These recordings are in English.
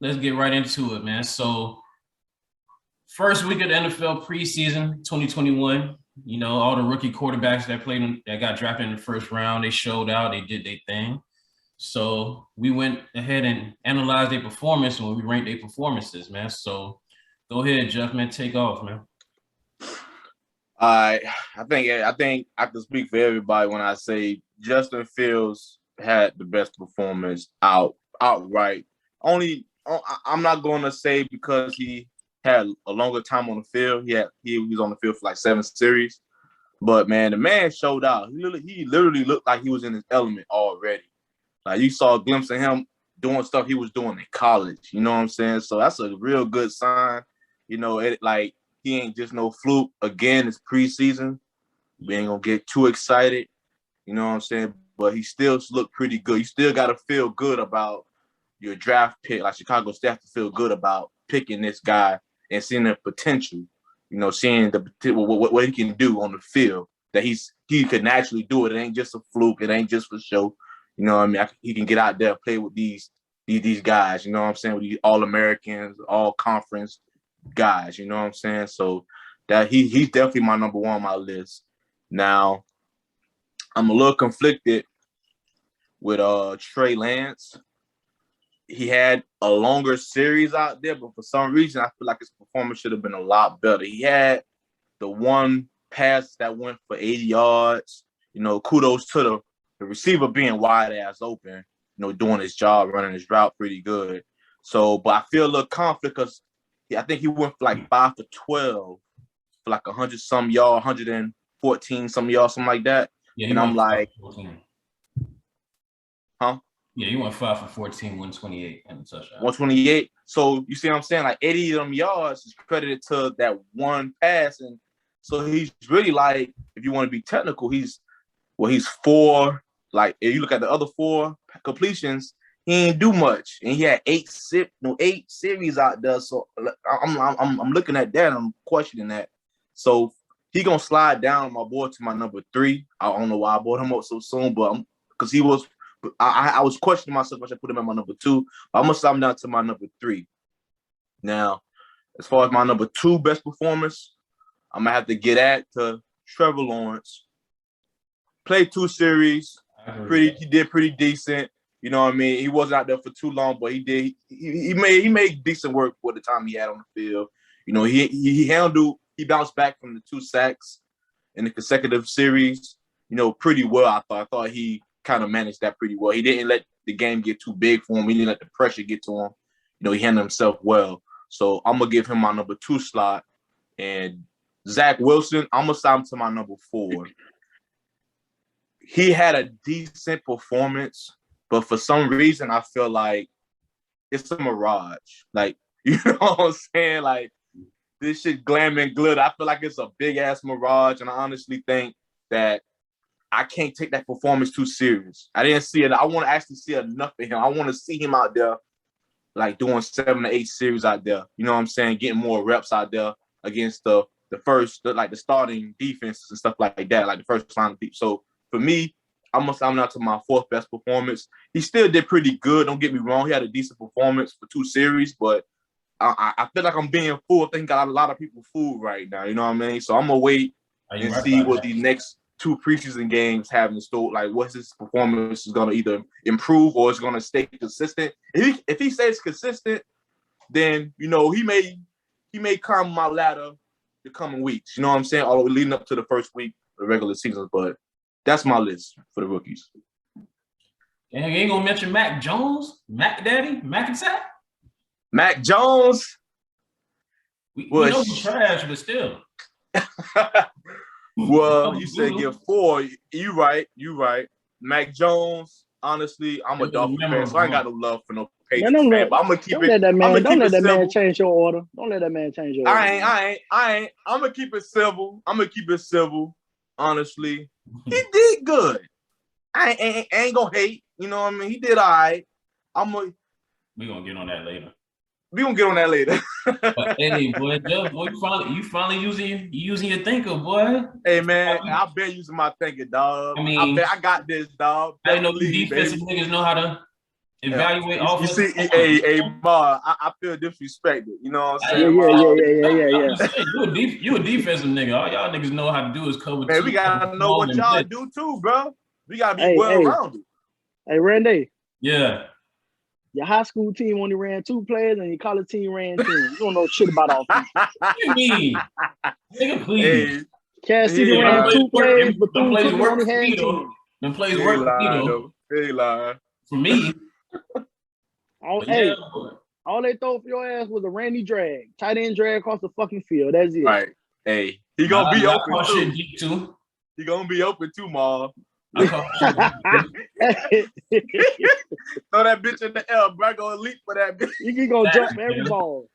let's get right into it, man. So, first week of the NFL preseason 2021. All the rookie quarterbacks that got drafted in the first round, they showed out, they did their thing. So we went ahead and analyzed their performance and we ranked their performances, man. So go ahead, Jeff, man, take off, man. I think I can speak for everybody when I say Justin Fields had the best performance outright. I'm not going to say because he had a longer time on the field. He was on the field for like 7 series, but man, the man showed out. He literally looked like he was in his element already. Like you saw a glimpse of him doing stuff he was doing in college. You know what I'm saying? So that's a real good sign. He ain't just no fluke. Again, it's preseason. We ain't gonna get too excited. You know what I'm saying? But he still looked pretty good. You still gotta feel good about your draft pick. Like Chicago staff to feel good about picking this guy and seeing the potential. Seeing what he can do on the field. That he can actually do it. It ain't just a fluke. It ain't just for show. You know what I mean? He can get out there and play with these guys. You know what I'm saying? With these All-Americans, all-conference guys. You know what I'm saying? So that he's definitely my number one on my list. Now, I'm a little conflicted with Trey Lance. He had a longer series out there, but for some reason, I feel like his performance should have been a lot better. He had the one pass that went for 80 yards. Kudos to the receiver being wide ass open, doing his job, running his route pretty good. So, but I feel a little conflict because I think he went for like 5 for 12 for like 100-some yards, 114 some yards, something like that. Yeah, and I'm like, huh? Yeah, he went 5 for 14, 128 and a touchdown. 128. So you see what I'm saying? Like 80 of them yards is credited to that one pass. And so he's really like, if you want to be technical, he's 4. Like if you look at the other 4 completions, he ain't do much, and he had 8 series out there. So I'm looking at that. And I'm questioning that. So he gonna slide down my board to my number 3. I don't know why I brought him up so soon, but because he was, I was questioning myself. I should put him at my number 2. I'm gonna slide him down to my number 3. Now, as far as my number 2 best performance, I'm gonna have to get to Trevor Lawrence. Played 2 series. He did pretty decent. You know what I mean? He wasn't out there for too long, but he did. He made decent work for the time he had on the field. He bounced back from the 2 sacks in the consecutive series. Pretty well. I thought he kind of managed that pretty well. He didn't let the game get too big for him. He didn't let the pressure get to him. He handled himself well. So I'm gonna give him my number 2 slot. And Zack Wilson, I'm gonna sign him to my number 4. He had a decent performance, but for some reason, I feel like it's a mirage. Like, you know what I'm saying? Like, this shit glam and glitter. I feel like it's a big-ass mirage, and I honestly think that I can't take that performance too serious. I didn't see it. I want to actually see enough of him. I want to see him out there, like, doing 7 to 8 series out there. You know what I'm saying? Getting more reps out there against the starting defenses and stuff like that, like the first line of defense. So, for me, I'm going to sign out to my 4th best performance. He still did pretty good. Don't get me wrong. He had a decent performance for 2 series, but I feel like I'm being fooled. I think got a lot of people fooled right now. You know what I mean? So I'm going to wait and see what these next 2 preseason games have in store. Like, what's his performance is going to either improve or it's going to stay consistent. If he stays consistent, then, he may climb my ladder the coming weeks. You know what I'm saying? All leading up to the first week of the regular season, but that's my list for the rookies. And you ain't gonna mention Mac Jones, Mac Daddy, Mac Attack? Mac Jones. We know he's trash, but still. Well, you said get 4. You right. Mac Jones. Honestly, I'm a Dolphin fan, so I ain't got no love for no Patriots fan. But I'm gonna keep it. Don't let that man change your order. Don't let that man change your order. I ain't. I'm gonna keep it civil. Honestly, he did good. I ain't gonna hate. You know what I mean? He did all right. We're gonna get on that later. But hey, boy, you finally using your thinker, boy. Hey, man, I've been using my thinker, dog. I bet I got this, dog. I know these defensive niggas know how to evaluate You offensive. see, hey, Ma, I feel disrespected. You know what I'm saying? Yeah. You a defensive nigga. All y'all niggas know how to do is cover Man, two. we gotta know what y'all do too, bro. We gotta be Hey, well-rounded. Hey, Randy. Yeah. Your high school team only ran 2 players, and your college team ran 10. You don't know shit about offense. What you mean? Nigga, please. Hey, Cass City ran 2 players, but them plays Bethune-Cookman work only for had me 10. though. Them plays he work for me lying, though. He lying. For me. Hey, all they throw for your ass was a Randy drag. Tight end drag across the fucking field. That's it. Right. Hey, he gonna be open too. Shit too. He gonna be open too, Ma. I call shit Throw that bitch in the air, bro. Gonna leap for that bitch. You gonna jump every ball.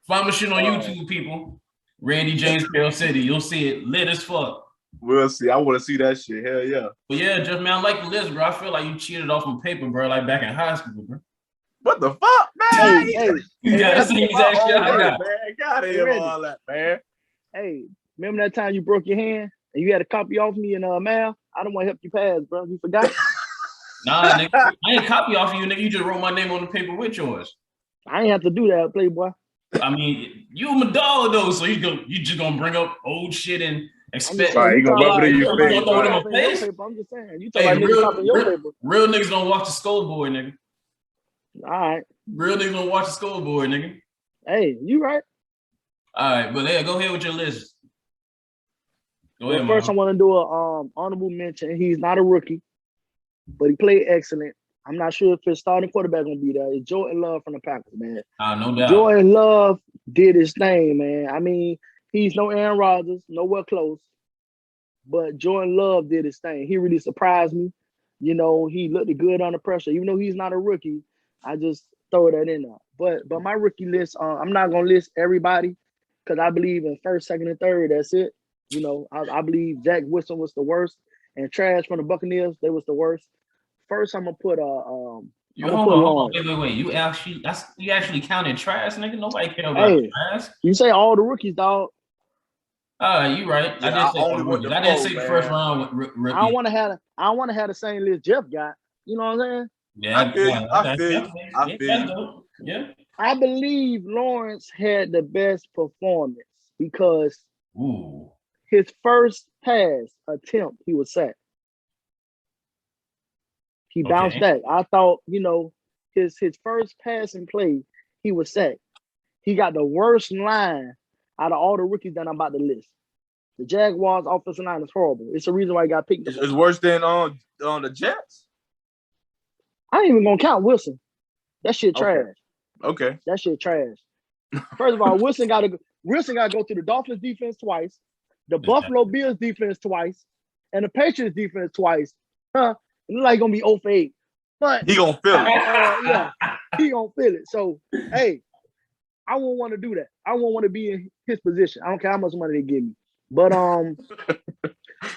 Find my shit on YouTube, people. Randy James Carroll City. You'll see it lit as fuck. We'll see. I want to see that shit. Hell yeah. But yeah, just man, I like the list, bro. I feel like you cheated off on paper, bro, like back in high school, bro. What the fuck, man? You got the same exact shit I got. Man, gotta hear all that, man. Hey, remember that time you broke your hand and you had to copy off me in math? I don't want to help you pass, bro. You forgot? Nah, nigga. I ain't copy off of you, nigga. You just wrote my name on the paper with yours. I ain't have to do that, Playboy. I mean, you a dog though, so you just gonna bring up old shit and expect. Right, he gonna rub it in your face. I'm just saying. You talking about niggas copying your paper. Real niggas don't watch the scoreboard, nigga. All right. Real niggas don't watch the scoreboard, nigga. Hey, you right. All right, but yeah, go ahead with your list. Go ahead, first, I want to do a honorable mention. He's not a rookie, but he played excellent. I'm not sure if his starting quarterback gonna be there. It's Jordan Love from the Packers, man. No doubt. Jordan Love did his thing, man. I mean, he's no Aaron Rodgers, nowhere close. But Jordan Love did his thing. He really surprised me. You know, he looked good under pressure. Even though he's not a rookie, I just throw that in there. But my rookie list, I'm not gonna list everybody because I believe in first, second, and third. That's it. You know, I believe Zack Wilson was the worst, and Trash from the Buccaneers, they was the worst. First, I'm gonna put Lawrence. Wait. You actually counted Trash, nigga. Nobody care about Trash. You say all the rookies, dog. You right. Yeah, I didn't say first round rookie. I want to have the same list Jeff got. You know what I'm saying? Yeah, I feel. Yeah. I believe Lawrence had the best performance because his first pass attempt, he was sacked. He bounced back. I thought, you know, his first passing play, he was sacked. He got the worst line out of all the rookies that I'm about to list. The Jaguars' offensive line is horrible. It's the reason why he got picked. It's worse than on the Jets. I ain't even gonna count Wilson. That shit trash. Okay. That shit trash. First of all, Wilson got to go to the Dolphins defense twice, the Buffalo Bills defense twice, and the Patriots defense twice. It look like gonna be 0 for 8. But he gonna feel it. Yeah, he gonna feel it. So hey, I won't want to do that. I won't want to be in his position. I don't care how much money they give me. But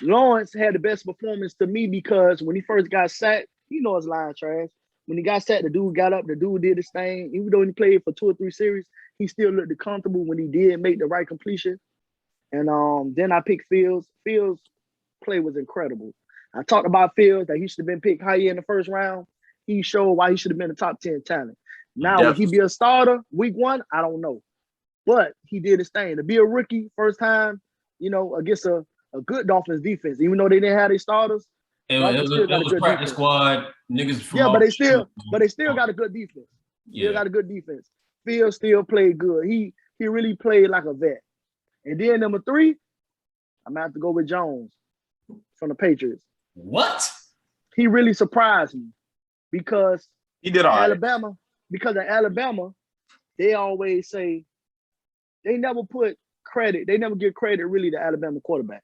Lawrence had the best performance to me because when he first got sacked, you know his line trash. When he got sacked, the dude got up, the dude did his thing. Even though he played for 2 or 3 series, he still looked comfortable when he did make the right completion. And then I picked Fields. Fields' play was incredible. I talked about Fields that he should have been picked higher in the first round. He showed why he should have been a top 10 talent. Now, will he be a starter week 1? I don't know. But he did his thing. To be a rookie, first time, you know, against a good Dolphins defense, even though they didn't have their starters. It was practice squad niggas from but they still got a good defense. Still got a good defense. Fields still played good. He really played like a vet. And then number 3, I'm gonna have to go with Jones from the Patriots. What? He really surprised me because he did all right. Alabama. Because of Alabama, they always say they never put credit. They never give credit really to Alabama quarterbacks.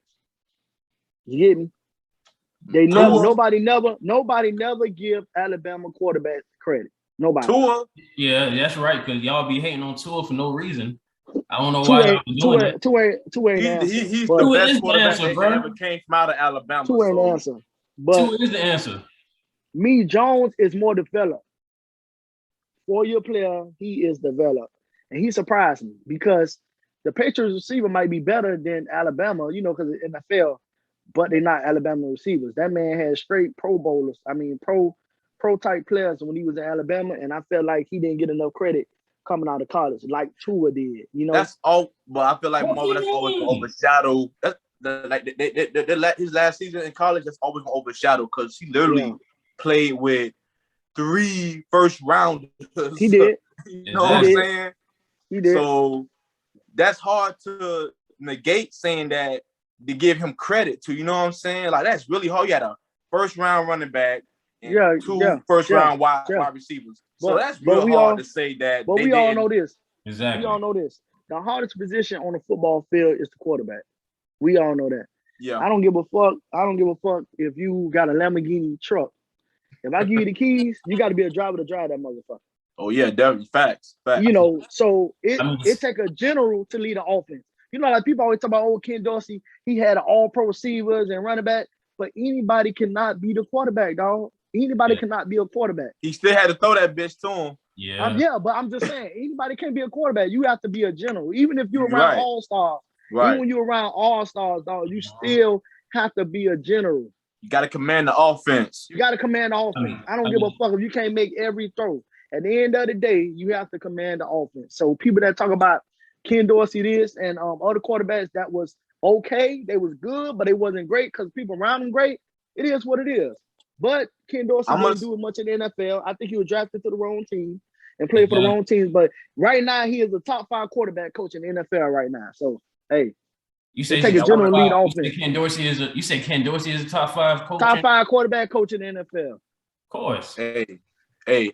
You get me? They never. Nobody never give Alabama quarterbacks credit. Nobody. Tua. Yeah, that's right. Because y'all be hating on Tua for no reason. I don't know why y'all be doing that. Tua ain't He's the best quarterback that ever came from out of Alabama. Tua ain't the answer. But Tua is the answer. Me, Jones is more developed. 4-year player, he is developed. And he surprised me because the Patriots receiver might be better than Alabama, you know, because of the NFL, but they're not Alabama receivers. That man has straight pro bowlers. I mean, pro pro-type players when he was in Alabama, and I felt like he didn't get enough credit coming out of college, like Tua did. You know, that's all. But I feel like What Marvin, do that's you always mean? gonna overshadow. That's his last season in college. That's always gonna overshadow because he literally played with 3 first rounders. He did. You know what I'm saying? He did. So that's hard to negate saying that to give him credit to. You know what I'm saying? Like that's really hard. You had a first round running back and 2 first round wide receivers. So that's real hard to say that. But we all know this. Exactly. We all know this. The hardest position on the football field is the quarterback. We all know that. Yeah. I don't give a fuck. I don't give a fuck if you got a Lamborghini truck. If I give you the keys, you got to be a driver to drive that motherfucker. Oh yeah, definitely facts. You know, so it take a general to lead an offense. You know, like people always talk about Ken Dorsey. He had all-pro receivers and running back, but anybody cannot be the quarterback, dog. Anybody cannot be a quarterback. He still had to throw that bitch to him. Yeah. But I'm just saying, anybody can't be a quarterback. You have to be a general. Even if you're around all-stars. Right. Even when you're around all-stars, dog, you still have to be a general. You got to command the offense. You got to command the offense. I don't give a fuck if you can't make every throw. At the end of the day, you have to command the offense. So people that talk about Ken Dorsey this and other quarterbacks that was okay, they was good, but it wasn't great because people around them great. It is what it is. But Ken Dorsey didn't do much in the NFL. I think he was drafted to the wrong team and played for the wrong teams. But right now, he is a top 5 quarterback coach in the NFL right now. So, hey. You say take a general lead offense. You say Ken Dorsey is a top 5 coach? Top 5 quarterback coach in the NFL. Of course. Hey,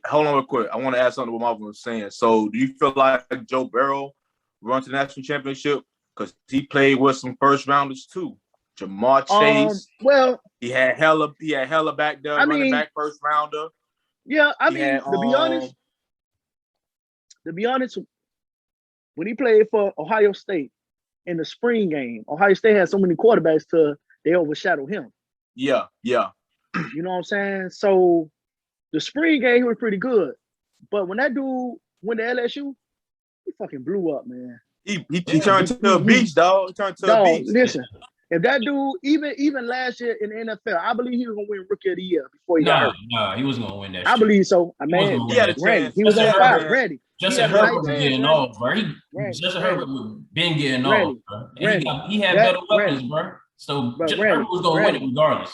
hold on real quick. I want to add something to what Marvin was saying. So, do you feel like Joe Burrow run to the national championship? Because he played with some first rounders too. Jamar Chase. He had hella back there, running back first rounder. Yeah, to be honest, when he played for Ohio State in the spring game, Ohio State had so many quarterbacks they overshadowed him. Yeah. You know what I'm saying? So the spring game, he was pretty good. But when that dude went to LSU, he fucking blew up, man. He turned to a beast, dog. He turned to a beast. Listen, if that dude, even last year in the NFL, I believe he was going to win Rookie of the Year before he got hurt. No, he wasn't going to win that I believe so. He had a chance. He was on fire. Randy. Justin Herbert was getting off, bro. Justin Herbert was been getting off, bro. And he had better weapons, bro. So Justin Herbert was going to win it regardless.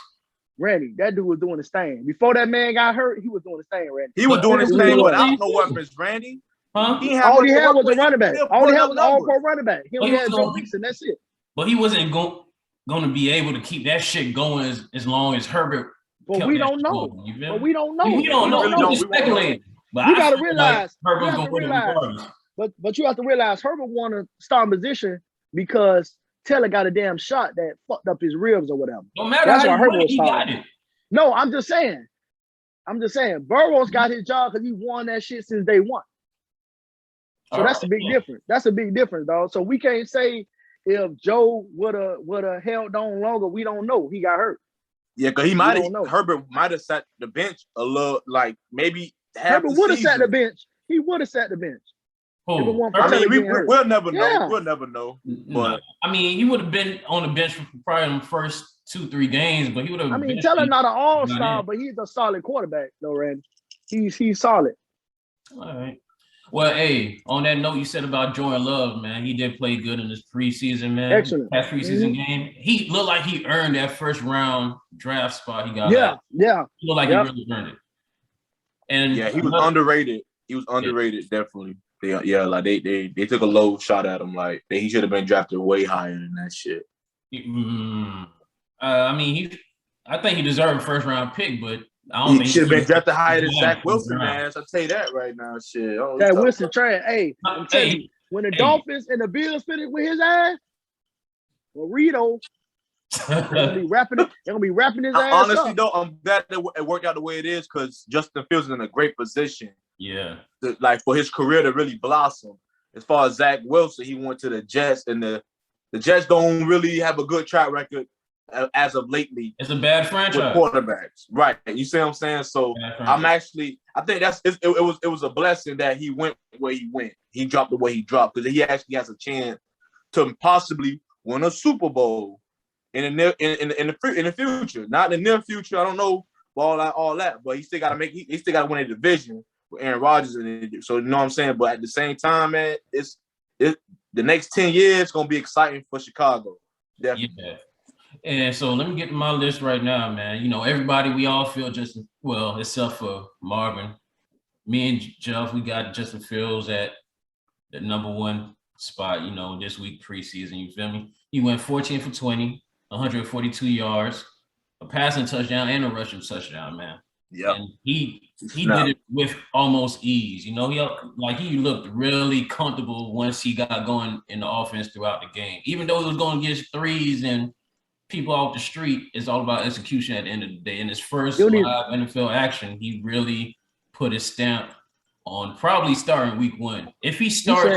Randy, that dude was doing his thing. Before that man got hurt, he was doing his thing, Randy. He was doing his thing without no weapons, Randy. Huh? All he had was a running back. All he had was an all-pro running back. He only had Joe Mixon. That's it. But he wasn't going to be able to keep that shit going as long as Herbert. But we don't know. But we don't know. We don't know. Really We're speculating. But you got to realize. Herbert's going to win regardless. But you have to realize Herbert won a starting position because Taylor got a damn shot that fucked up his ribs or whatever. No matter That's how why Herbert was he got it. No, I'm just saying. Burrow's got his job because he won that shit since day one. So that's a big difference. That's a big difference, dog. So we can't say if Joe would have held on longer. We don't know. He got hurt. Yeah, because Herbert might have sat the bench a little, like maybe Herbert would have sat the bench. He would have sat the bench. I mean, we'll never know. Yeah. We'll never know. But I mean, he would have been on the bench for probably the first 2-3 games, but he would have. I mean, Taylor not an all-star, but he's a solid quarterback, though, Randy. He's solid. All right. Well, hey, on that note you said about Jordan Love, man, he did play good in this preseason, man. Excellent. That preseason game. He looked like he earned that first round draft spot he got. Yeah. He looked like he really earned it. And yeah, he was underrated. He was underrated, definitely. They took a low shot at him. Like he should have been drafted way higher than that shit. I mean, I think he deserved a first round pick, but I don't he think should have been drafted higher than Zack Wilson, man. I'll tell you that right now. Shit. That Wilson trash. Hey, I'm telling you, when the Dolphins and the Bills finished with his ass, well, Rito, they're gonna be rapping his ass. Honestly, though, I'm glad that it worked out the way it is because Justin Fields is in a great position. Yeah. For his career to really blossom. As far as Zack Wilson, he went to the Jets, and the Jets don't really have a good track record as of lately. It's a bad franchise. With quarterbacks. Right. You see what I'm saying? So I think it was a blessing that he went where he went. He dropped the way he dropped because he actually has a chance to possibly win a Super Bowl in the future. Not in the near future. I don't know ball out, all that, but he still got to he still got to win a division with Aaron Rodgers in it. So you know what I'm saying. But at the same time, man, it's the next 10 years gonna be exciting for Chicago. Definitely. Yeah. And so let me get to my list right now, man. You know, everybody, we all feel just well, except for Marvin. Me and Jeff, we got Justin Fields at the number one spot, you know, this week preseason. You feel me? He went 14 for 20, 142 yards, a passing touchdown, and a rushing touchdown, man. Yeah. And he did it with almost ease. You know, he looked really comfortable once he got going in the offense throughout the game. Even though he was going to get threes and people off the street, it's all about execution at the end of the day. In his first live NFL action, he really put his stamp on probably starting week 1. If he starts,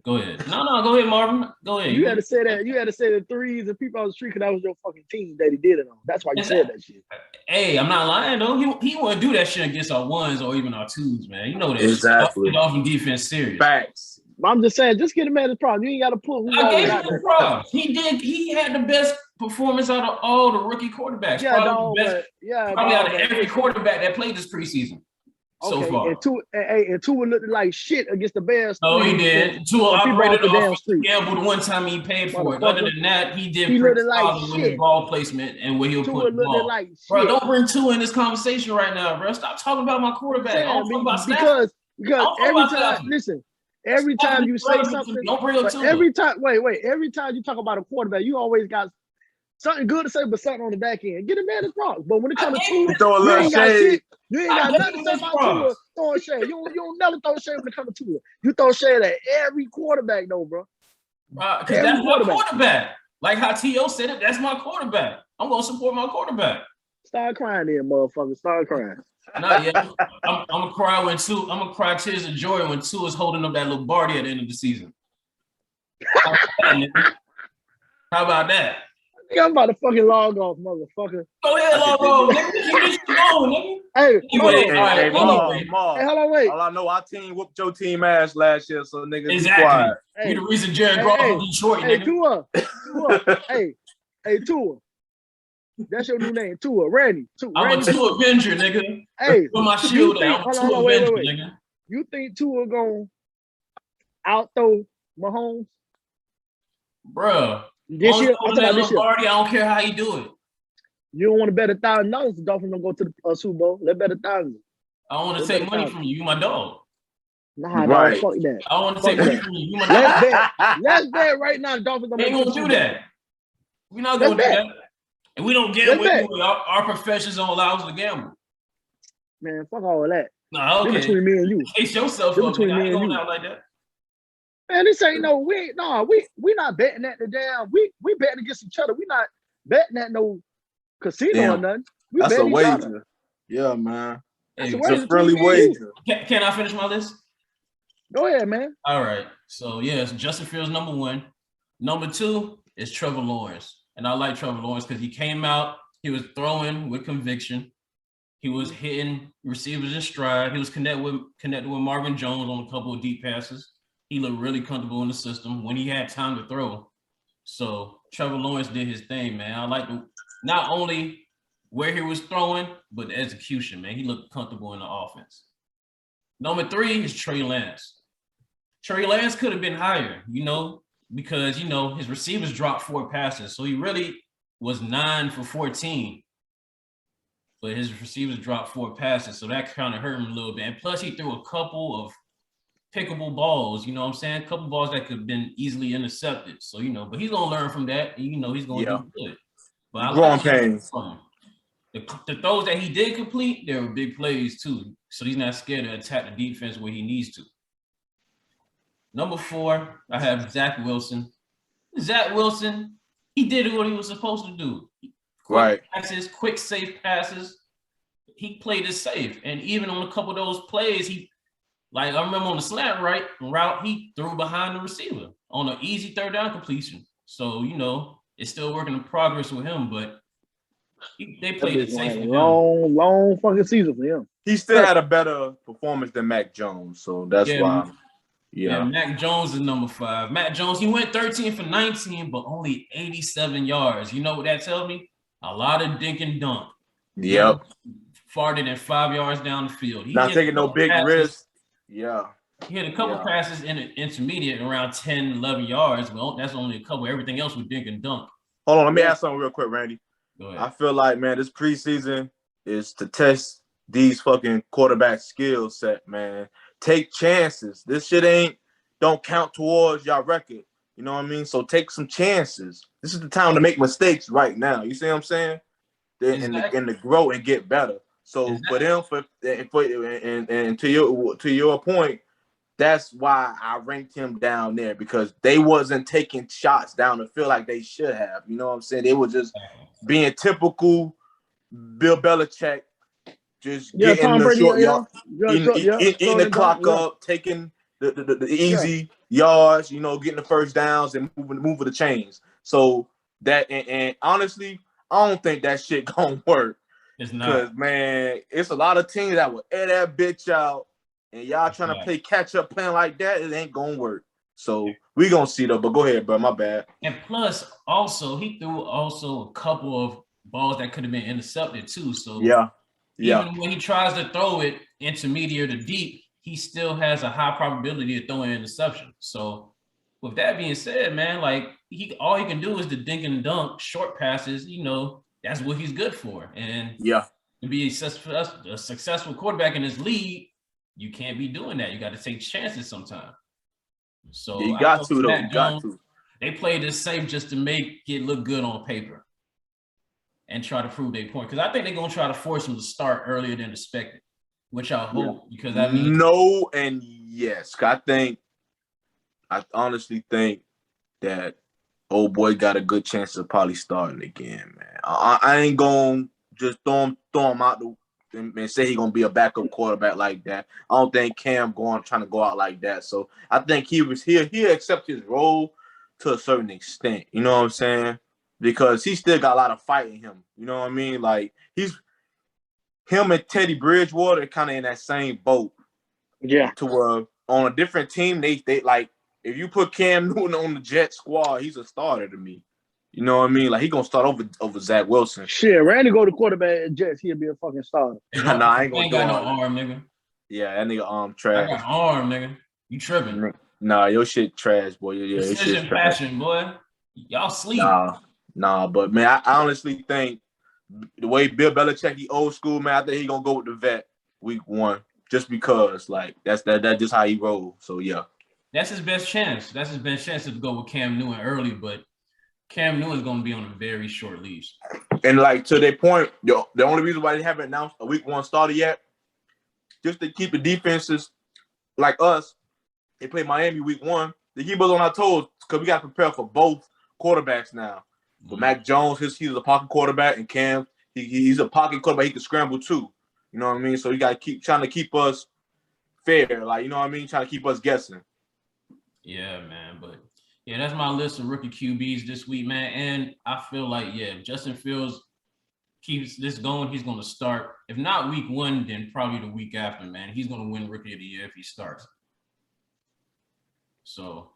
go ahead. No, go ahead, Marvin. Go ahead. You had to say that. You had to say the threes and people on the street because that was your fucking team that he did it on. That's why you said that shit. Hey, I'm not lying though. He wouldn't do that shit against our ones or even our twos, man. You know that. Exactly. Dolphin defense serious. Facts. I'm just saying, just get him at his problem. You ain't got to pull. I gave him the problem. He had the best performance out of all the rookie quarterbacks. Yeah, probably out of every quarterback that played this preseason so far. And Tua looked like shit against the Bears. No, he did. Tua operated off the gamble the one time he paid for it. Other than that, he did pretty solid with his ball placement and where he'll put the ball. Like bro, don't bring Tua in this conversation right now, bro. Stop talking about my quarterback. I'm talking about because every time, listen. Every time you say something, every time you talk about a quarterback, you always got something good to say, but something on the back end. Get him at his problem. But when it comes to Tua, you ain't got shit. You ain't got nothing to say about Tua throwing shade. You don't never throw shade when it comes to Tua. You throw shade at every quarterback, though, bro. Because that's my quarterback. Like how T.O. said it, that's my quarterback. I'm gonna support my quarterback. Start crying, then, motherfucker. Start crying. Not yet. I'm gonna cry when Tua. I'm gonna cry tears of joy when Tua is holding up that little Barty at the end of the season. How about that? I'm about to fucking log off, motherfucker. Go ahead, log off, nigga. Keep this shit going, nigga. Hey, hold on, wait. All I know, our team whooped your team ass last year, so nigga, exactly. Be quiet. You the reason Jared Goff from Detroit, nigga. Tua. That's your new name, Tua. Randy. I'm a Tua Avenger, nigga. Hey, put my shield down. I'm a Tua Avenger, nigga. You think Tua gonna out-throw Mahomes? Bruh. This year, I don't care how you do it. You don't want to bet $1,000 the Dolphins don't go to the Super Bowl. Let's bet $1,000. I don't want to take money from you. You my dog. Nah, right. Fuck that. I don't want to take money from you. You my dog. Let's bet right now. The Dolphins ain't gonna do that. We're not gonna do that. And we don't gamble anyway. Our professions don't allow us to gamble. Man, fuck all of that. No, okay. Between me and you. Case yourself up. Between me and you. Out like that. Man, this ain't we not betting at the damn. We betting against each other. We not betting at no casino or nothing. That's a wager. Yeah, man. It's a friendly wager. Can I finish my list? Go ahead, man. All right. So yes, Justin Fields number 1. Number 2 is Trevor Lawrence. And I like Trevor Lawrence because he came out, he was throwing with conviction. He was hitting receivers in stride. He was connected with Marvin Jones on a couple of deep passes. He looked really comfortable in the system when he had time to throw. So Trevor Lawrence did his thing, man. I like not only where he was throwing, but the execution, man. He looked comfortable in the offense. Number 3 is Trey Lance. Trey Lance could have been higher, because, his receivers dropped 4 passes. So he really was 9 for 14. But his receivers dropped 4 passes. So that kind of hurt him a little bit. And plus, he threw a couple of pickable balls, you know what I'm saying? A couple balls that could have been easily intercepted. So, but he's going to learn from that. And, he's going to do good. But I growing pains. The throws that he did complete, they were big plays too. So he's not scared to attack the defense where he needs to. Number 4, I have Zack Wilson. Zack Wilson, he did what he was supposed to do. Quick passes, quick, safe passes. He played it safe. And even on a couple of those plays, I remember on the slant route, he threw behind the receiver on an easy 3rd down completion. So, it's still working in progress with him, but they played it safe. Long fucking season for him. He still had a better performance than Mac Jones, so that's why. Yeah, Mac Jones is number 5. Mac Jones, he went 13 for 19, but only 87 yards. You know what that tells me? A lot of dink and dunk. Yep. Farther than 5 yards down the field. Not taking no big risks. Yeah. He had a couple passes in the intermediate around 10, 11 yards. Well, that's only a couple. Everything else was dink and dunk. Hold on, let me ask something real quick, Randy. Go ahead. I feel like, man, this preseason is to test these fucking quarterback skill set, man. Take chances. This shit don't count towards your record. You know what I mean? So take some chances. This is the time to make mistakes right now. You see what I'm saying? And to grow and get better. So for them, and to your point, that's why I ranked him down there, because they wasn't taking shots down the field like they should have. You know what I'm saying? They were just being typical Bill Belichick, just getting the short yard, eating the clock up, taking the easy yards, you know, getting the first downs and moving the chains. So that and honestly, I don't think that shit gonna work. It's not. Because, man, it's a lot of teams that will air that bitch out, and y'all trying to play catch-up playing like that, it ain't going to work. So, we going to see, though. But go ahead, bro. My bad. And plus, also, he threw a couple of balls that could have been intercepted, too. So, even when he tries to throw it intermediate or deep, he still has a high probability of throwing an interception. So, with that being said, man, like, all he can do is the dink and dunk, short passes, you know. That's what he's good for. And to be a successful quarterback in this league, you can't be doing that. You got to take chances sometimes. So you got to, though. You got to. They played this safe just to make it look good on paper and try to prove their point. Because I think they're going to try to force him to start earlier than expected, which I hope, because I mean. No and yes. I honestly think that old boy got a good chance of probably starting again, man. I ain't gonna just throw him out and say he's gonna be a backup quarterback like that. I don't think Cam trying to go out like that. So I think he'll accept his role to a certain extent. You know what I'm saying? Because he still got a lot of fight in him. You know what I mean? Like him and Teddy Bridgewater are kind of in that same boat. Yeah. To where on a different team, they like. If you put Cam Newton on the Jet squad, he's a starter to me. You know what I mean? Like, he going to start over Zack Wilson. Shit, Randy go to quarterback at Jets, he'll be a fucking starter. Nah, I ain't going to do got no arm, nigga. Yeah, that nigga arm trash. I got arm, nigga. You tripping. Nah, your shit trash, boy. Yeah, your shit trash. Passion, boy. Y'all sleep. Nah, but, man, I honestly think the way Bill Belichick, he old school, man, I think he going to go with the vet week 1 just because, like, that's just how he roll. So, yeah. That's his best chance. That's his best chance to go with Cam Newton early, but Cam Newton's going to be on a very short leash. And, like, to their point, the only reason why they haven't announced a week 1 starter yet, just to keep the defenses like us, they play Miami week 1, to keep us on our toes, because we got to prepare for both quarterbacks now. But Mac Jones, he's a pocket quarterback, and Cam, he's a pocket quarterback. He can scramble, too. You know what I mean? So you got to keep trying to keep us fair. Like, you know what I mean? Trying to keep us guessing. Yeah, man. But, yeah, that's my list of rookie QBs this week, man. And I feel like, if Justin Fields keeps this going, he's going to start. If not week 1, then probably the week after, man. He's going to win Rookie of the Year if he starts. So,